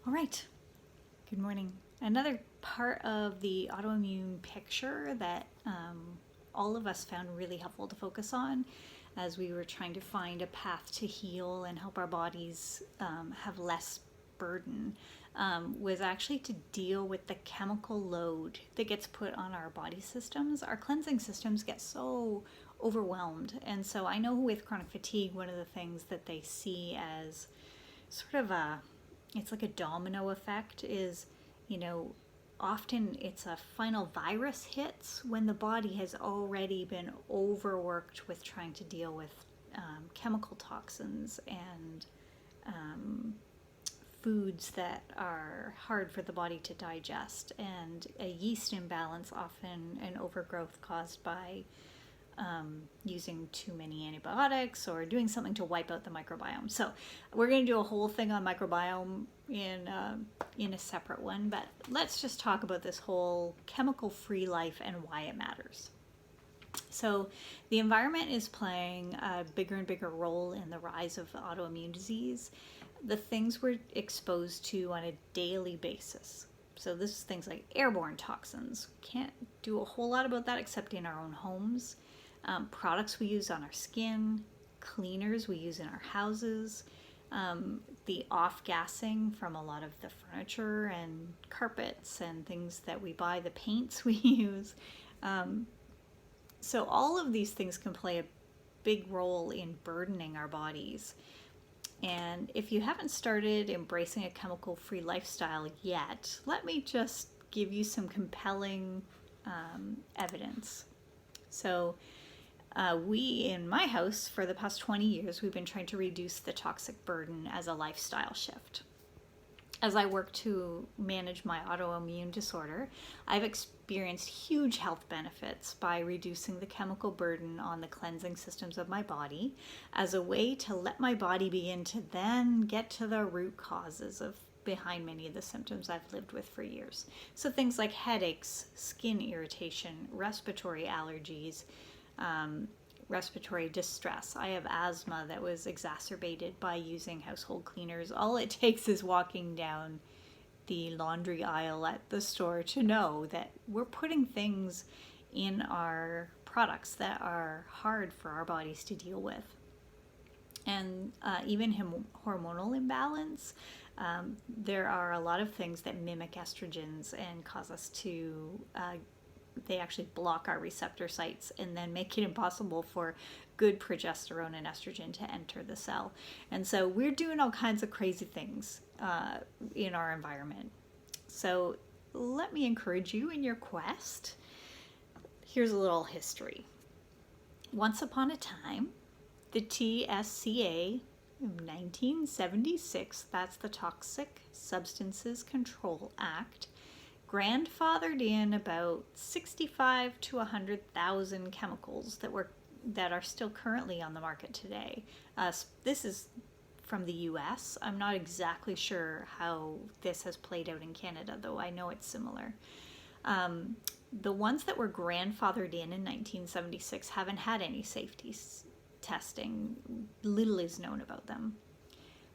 All right, good morning. Another part of the autoimmune picture that all of us found really helpful to focus on as we were trying to find a path to heal and help our bodies have less burden was actually to deal with the chemical load that gets put on our body systems. Our cleansing systems get so overwhelmed. And so I know with chronic fatigue, one of the things that they see as sort of it's like a domino effect is, you know, often it's a final virus hits when the body has already been overworked with trying to deal with chemical toxins and foods that are hard for the body to digest, and a yeast imbalance, often an overgrowth caused by using too many antibiotics or doing something to wipe out the microbiome. So we're going to do a whole thing on microbiome in a separate one, but let's just talk about this whole chemical-free life and why it matters. So the environment is playing a bigger and bigger role in the rise of autoimmune disease. The things we're exposed to on a daily basis. So this is things like airborne toxins. Can't do a whole lot about that except in our own homes. Products we use on our skin, cleaners we use in our houses, the off-gassing from a lot of the furniture and carpets and things that we buy, the paints we use. So all of these things can play a big role in burdening our bodies. And if you haven't started embracing a chemical-free lifestyle yet, let me just give you some compelling evidence. So we, in my house, for the past 20 years, we've been trying to reduce the toxic burden as a lifestyle shift. As I work to manage my autoimmune disorder, I've experienced huge health benefits by reducing the chemical burden on the cleansing systems of my body as a way to let my body begin to then get to the root causes of behind many of the symptoms I've lived with for years. So things like headaches, skin irritation, respiratory allergies, respiratory distress. I have asthma that was exacerbated by using household cleaners. All it takes is walking down the laundry aisle at the store to know that we're putting things in our products that are hard for our bodies to deal with. And even hormonal imbalance. There are a lot of things that mimic estrogens and cause us to they actually block our receptor sites and then make it impossible for good progesterone and estrogen to enter the cell. And so we're doing all kinds of crazy things in our environment. So let me encourage you in your quest. Here's a little history. Once upon a time, the TSCA in 1976, that's the Toxic Substances Control Act, grandfathered in about 65 to 100,000 chemicals that are still currently on the market today. This is from the US. I'm not exactly sure how this has played out in Canada, though I know it's similar. The ones that were grandfathered in 1976 haven't had any safety testing. Little is known about them.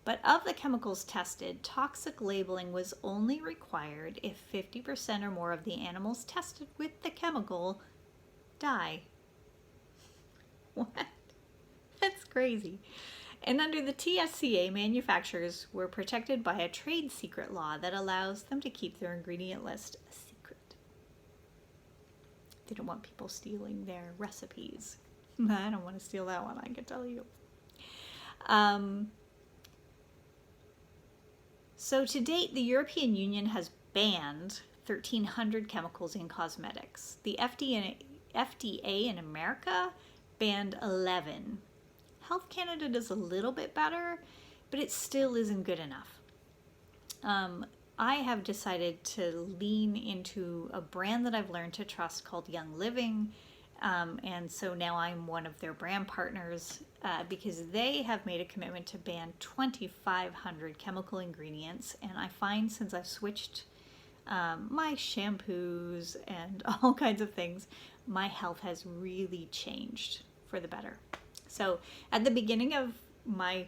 But of the chemicals tested, toxic labeling was only required if 50% or more of the animals tested with the chemical die. What? That's crazy. And under the TSCA, manufacturers were protected by a trade secret law that allows them to keep their ingredient list a secret. They don't want people stealing their recipes. I don't want to steal that one, I can tell you. So to date, the European Union has banned 1,300 chemicals in cosmetics. The FDA in America banned 11. Health Canada does a little bit better, but it still isn't good enough. I have decided to lean into a brand that I've learned to trust called Young Living. And so now I'm one of their brand partners because they have made a commitment to ban 2,500 chemical ingredients. And I find since I've switched my shampoos and all kinds of things, my health has really changed for the better. So at the beginning of my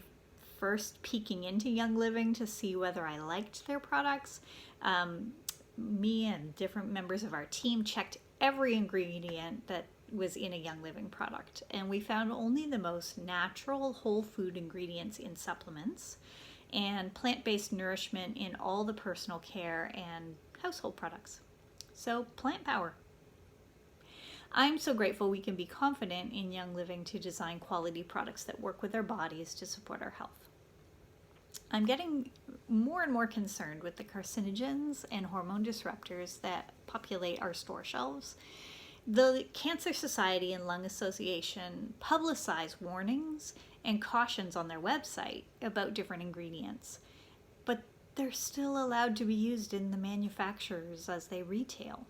first peeking into Young Living to see whether I liked their products, me and different members of our team checked every ingredient that was in a Young Living product, and we found only the most natural whole food ingredients in supplements and plant-based nourishment in all the personal care and household products. So plant power. I'm so grateful we can be confident in Young Living to design quality products that work with our bodies to support our health. I'm getting more and more concerned with the carcinogens and hormone disruptors that populate our store shelves. The Cancer Society and Lung Association publicize warnings and cautions on their website about different ingredients, but they're still allowed to be used in the manufacturers as they retail.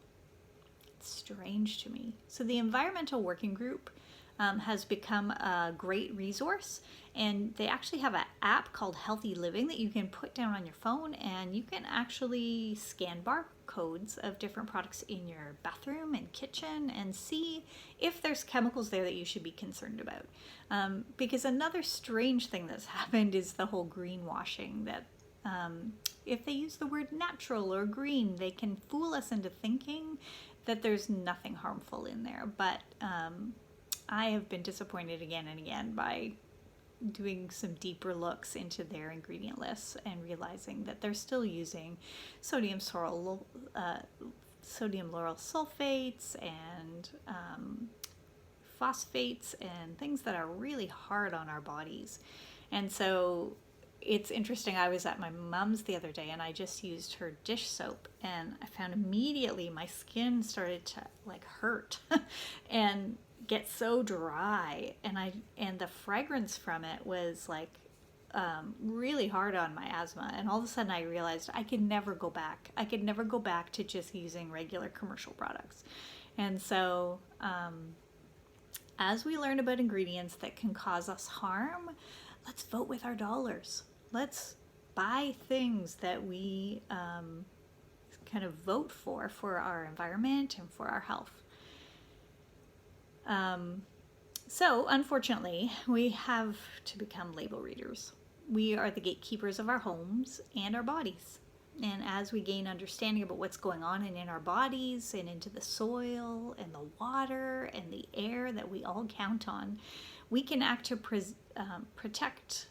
It's strange to me. So the Environmental Working Group has become a great resource, and they actually have an app called Healthy Living that you can put down on your phone, and you can actually scan barcodes of different products in your bathroom and kitchen and see if there's chemicals there that you should be concerned about. Because another strange thing that's happened is the whole greenwashing, that if they use the word natural or green, they can fool us into thinking that there's nothing harmful in there. But I have been disappointed again and again by doing some deeper looks into their ingredient lists and realizing that they're still using sodium lauryl sulfates and phosphates and things that are really hard on our bodies. And so it's interesting. I was at my mom's the other day and I just used her dish soap, and I found immediately my skin started to like hurt and get so dry, and the fragrance from it was like really hard on my asthma. And all of a sudden I realized I could never go back. I could never go back to just using regular commercial products. And so as we learn about ingredients that can cause us harm, let's vote with our dollars. Let's buy things that we kind of vote for our environment and for our health. So unfortunately, we have to become label readers. We are the gatekeepers of our homes and our bodies. And as we gain understanding about what's going on in our bodies and into the soil and the water and the air that we all count on, we can act to protect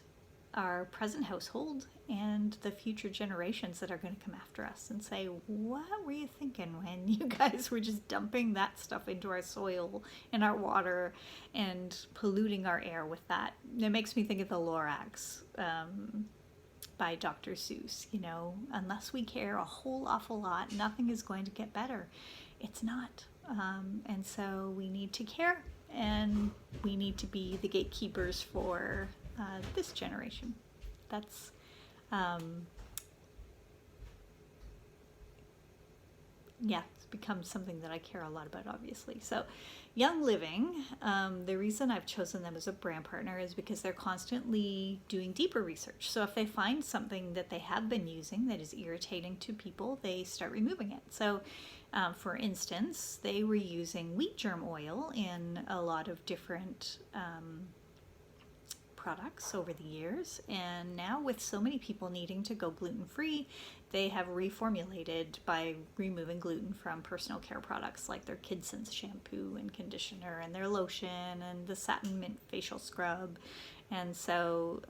our present household and the future generations that are going to come after us, and say, what were you thinking when you guys were just dumping that stuff into our soil and our water and polluting our air with that? It makes me think of the Lorax by Dr. Seuss. You know, unless we care a whole awful lot, nothing is going to get better. It's not. And so we need to care, and we need to be the gatekeepers for this generation. That's it's become something that I care a lot about, obviously. So Young Living, the reason I've chosen them as a brand partner is because they're constantly doing deeper research. So if they find something that they have been using that is irritating to people, they start removing it. So for instance, they were using wheat germ oil in a lot of different products over the years, and now with so many people needing to go gluten-free, they have reformulated by removing gluten from personal care products like their Kidson's shampoo and conditioner and their lotion and the satin mint facial scrub. And so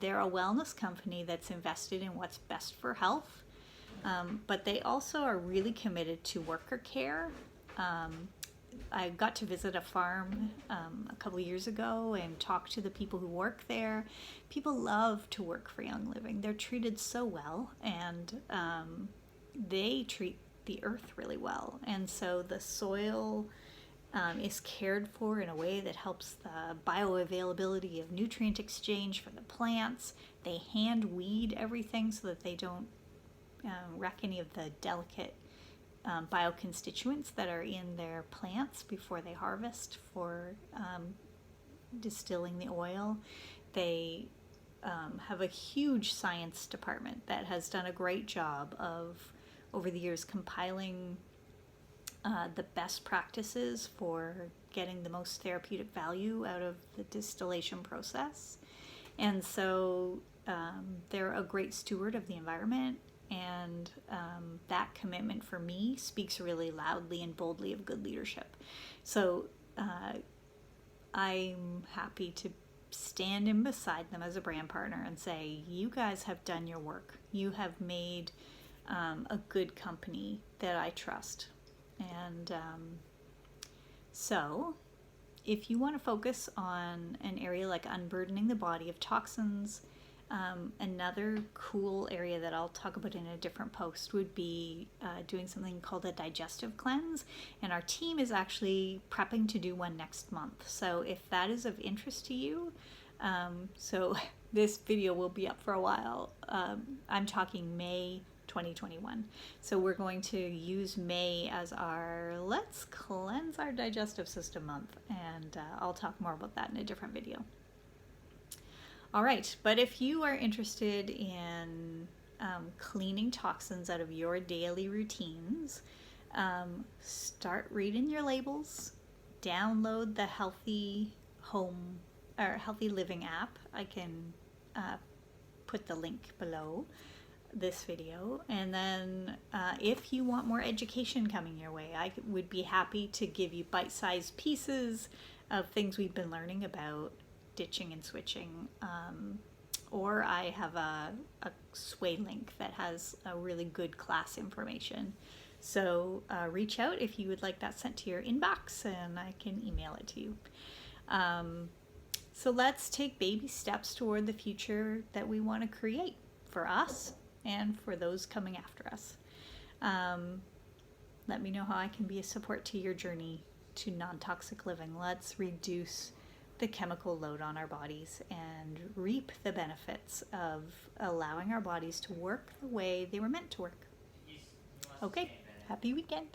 they're a wellness company that's invested in what's best for health, but they also are really committed to worker care. I got to visit a farm a couple of years ago and talk to the people who work there. People love to work for Young Living. They're treated so well, and they treat the earth really well. And so the soil is cared for in a way that helps the bioavailability of nutrient exchange for the plants. They hand weed everything so that they don't wreck any of the delicate bioconstituents that are in their plants before they harvest for distilling the oil. They have a huge science department that has done a great job of, over the years, compiling the best practices for getting the most therapeutic value out of the distillation process. And so they're a great steward of the environment, and that commitment for me speaks really loudly and boldly of good leadership. So I'm happy to stand in beside them as a brand partner and say, you guys have done your work. You have made a good company that I trust. And so if you want to focus on an area like unburdening the body of toxins, another cool area that I'll talk about in a different post would be doing something called a digestive cleanse. And our team is actually prepping to do one next month. So if that is of interest to you, so this video will be up for a while. I'm talking May 2021. So we're going to use May as our let's cleanse our digestive system month. And I'll talk more about that in a different video. All right, but if you are interested in cleaning toxins out of your daily routines, start reading your labels, download the Healthy Home or Healthy Living app. I can put the link below this video. And then if you want more education coming your way, I would be happy to give you bite-sized pieces of things we've been learning about ditching and switching, or I have a Sway link that has a really good class information. So reach out if you would like that sent to your inbox, and I can email it to you. So let's take baby steps toward the future that we want to create for us and for those coming after us. Let me know how I can be a support to your journey to non-toxic living. Let's reduce the chemical load on our bodies and reap the benefits of allowing our bodies to work the way they were meant to work. Okay, happy weekend.